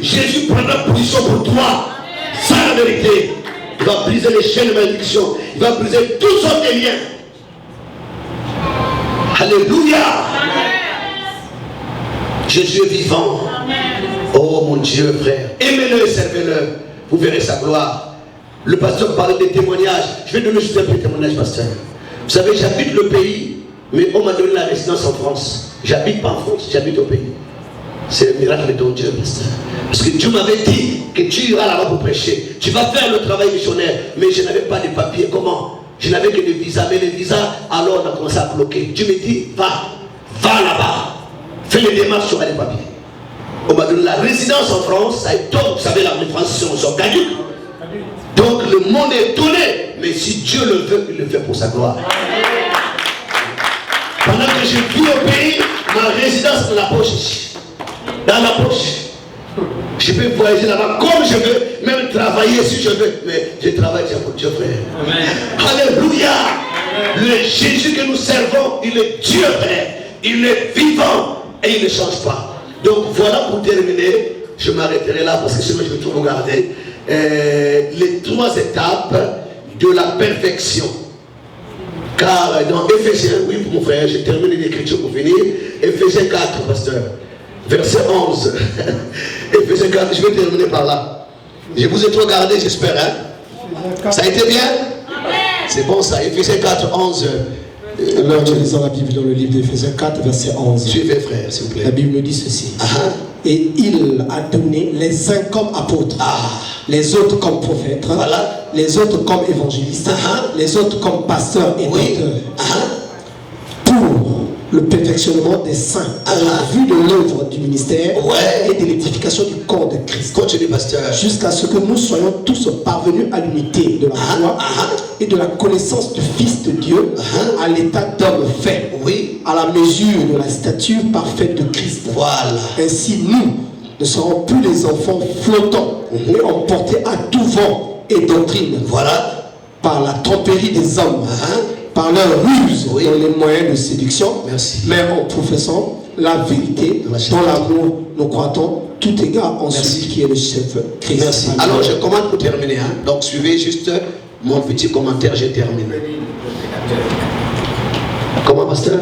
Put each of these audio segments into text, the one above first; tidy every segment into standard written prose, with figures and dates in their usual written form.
Jésus prendra position pour toi. C'est la vérité. Il va briser les chaînes de malédiction. Il va briser tous sortes de liens. Alléluia. Jésus est vivant. Oh mon Dieu, frère. Aimez-le et servez-le. Vous verrez sa gloire. Le pasteur parlait des témoignages. Je vais donner juste un petit témoignage, pasteur. Vous savez, j'habite le pays, mais on m'a donné la résidence en France. J'habite pas en France, j'habite au pays. C'est le miracle de ton Dieu, pasteur. Parce que Dieu m'avait dit que tu iras là-bas pour prêcher. Tu vas faire le travail missionnaire. Mais je n'avais pas de papiers. Comment? Je n'avais que des visas. Mais les visas, alors on a commencé à bloquer. Dieu me dit, va là-bas. Fais les démarches sur les papiers. On m'a donné la résidence en France. Ça est top. Vous savez, les Français sont caducs. Donc le monde est étonné. Mais si Dieu le veut, il le fait pour sa gloire. Pendant que je vis au pays, ma résidence est dans la poche ici. Dans la poche. Je peux voyager là-bas comme je veux, même travailler si je veux. Mais je travaille déjà pour Dieu, frère. Amen. Alléluia. Le Jésus que nous servons, il est Dieu, frère. Il est vivant et il ne change pas. Donc voilà, pour terminer, je m'arrêterai là parce que sinon je vais tout regarder. Les 3 étapes de la perfection. Car dans Éphésiens, oui pour mon frère, je termine l'écriture pour finir. Éphésiens 4, pasteur. Verset 11. Éphésiens 4, je vais terminer par là. Je vous ai tout regardé, j'espère. Hein? Ça a été bien? C'est bon ça. Éphésiens 4, 11. Alors nous lisons la Bible dans le livre d'Éphésiens 4, verset 11. Suivez, frère, s'il vous plaît. La Bible nous dit ceci. Et il a donné les uns comme apôtres, les autres comme prophètes, les autres comme évangélistes, les autres comme pasteurs et docteurs, pour le perfectionnement des saints, en vue de l'œuvre du ministère et de l'édification du corps de Christ. Continue, pasteur. Jusqu'à ce que nous soyons tous parvenus à l'unité de la foi et de la connaissance du Fils de Dieu, à l'état d'homme fait, à la mesure de la stature parfaite de Christ. Voilà. Ainsi, nous ne serons plus des enfants flottants, mais emportés à tout vent et doctrine. Voilà. Par la tromperie des hommes, par leur ruse dans les moyens de séduction, mais en professant la vérité, dans l'amour, nous croitons tout égard en celui qui est le chef Christ. Merci. Alors je commande pour terminer. Donc suivez juste mon petit commentaire, j'ai terminé. Comment, pasteur?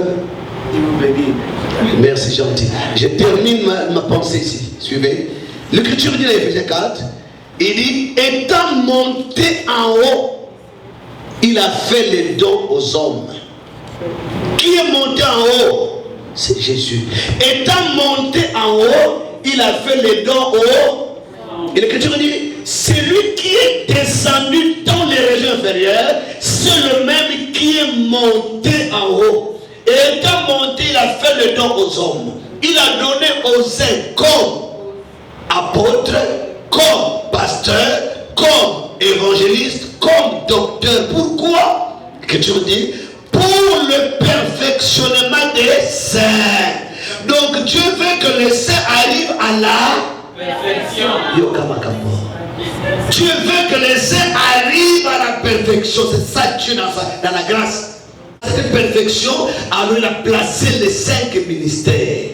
Merci, gentil. Je termine ma pensée ici. Suivez. L'Écriture dit dans Éphésiens 4, il dit, étant monté en haut, il a fait les dons aux hommes. Qui est monté en haut? C'est Jésus. Étant monté en haut, il a fait les dons aux. Et l'Écriture dit, celui qui est descendu dans les régions inférieures, c'est le même qui est monté en haut. Et étant monté, il a fait le don aux hommes. Il a donné aux uns comme apôtres, comme pasteurs, comme évangélistes, comme docteurs. Pourquoi? L'Écriture dit, pour le perfectionnement des saints. Donc Dieu veut que les saints arrivent à la perfection. Dieu veut que les saints arrivent à la perfection. C'est ça Dieu dans la grâce. Cette perfection, alors il a placé les 5 ministères.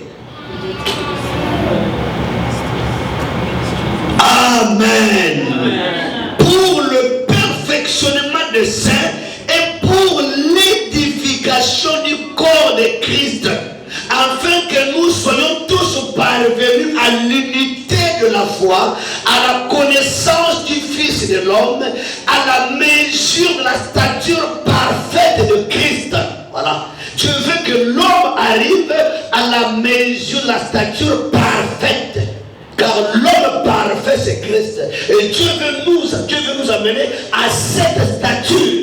Amen. Pour le perfectionnement des saints et pour l'édification du corps de Christ, afin que nous soyons tous parvenus à l'unité de la foi, à la connaissance du Fils de l'homme, à la mesure de la stature parfaite de Christ. Voilà. Dieu veut que l'homme arrive à la mesure de la stature parfaite. Car l'homme parfait c'est Christ. Et Dieu veut nous amener à cette stature.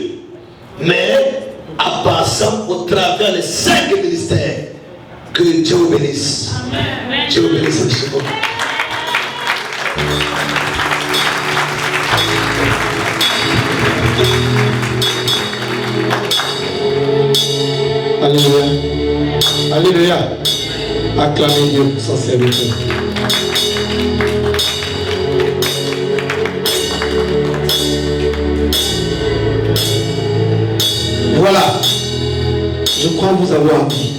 Mais en passant au travers des 5 ministères. Que Dieu vous bénisse. Amen. Dieu vous bénisse. Alléluia. Alléluia. Acclamez Dieu pour son serviteur. Voilà. Je crois vous avoir dit.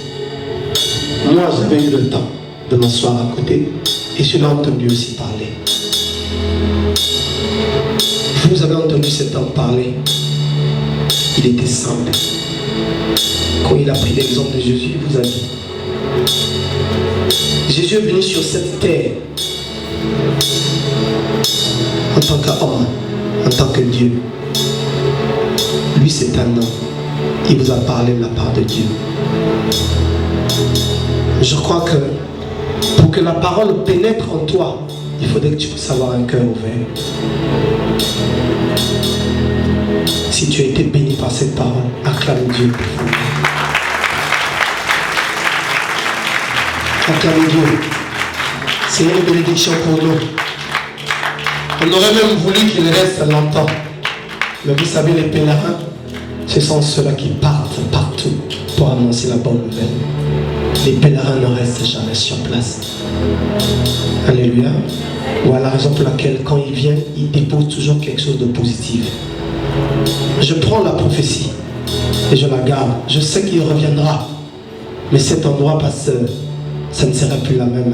Moi, j'avais eu le temps de m'asseoir à côté Et je l'ai entendu aussi parler. Vous avez entendu cet homme parler. Il était simple. Quand il a pris l'exemple de Jésus, il vous a dit, Jésus est venu sur cette terre en tant qu'homme, en tant que Dieu. Lui, c'est un homme. Il vous a parlé de la part de Dieu. Je crois que pour que la parole pénètre en toi, il faudrait que tu puisses avoir un cœur ouvert. Si tu as été béni par cette parole, acclame Dieu. Acclame Dieu. C'est une bénédiction pour nous. On aurait même voulu qu'il reste longtemps. Mais vous savez, les pèlerins, ce sont ceux-là qui partent partout pour annoncer la bonne nouvelle. Les pèlerins ne restent jamais sur place. Alléluia. Voilà la raison pour laquelle quand ils viennent, ils déposent toujours quelque chose de positif. Je prends la prophétie et je la garde. Je sais qu'il reviendra. Mais cet endroit, pasteur, ça ne sera plus la même.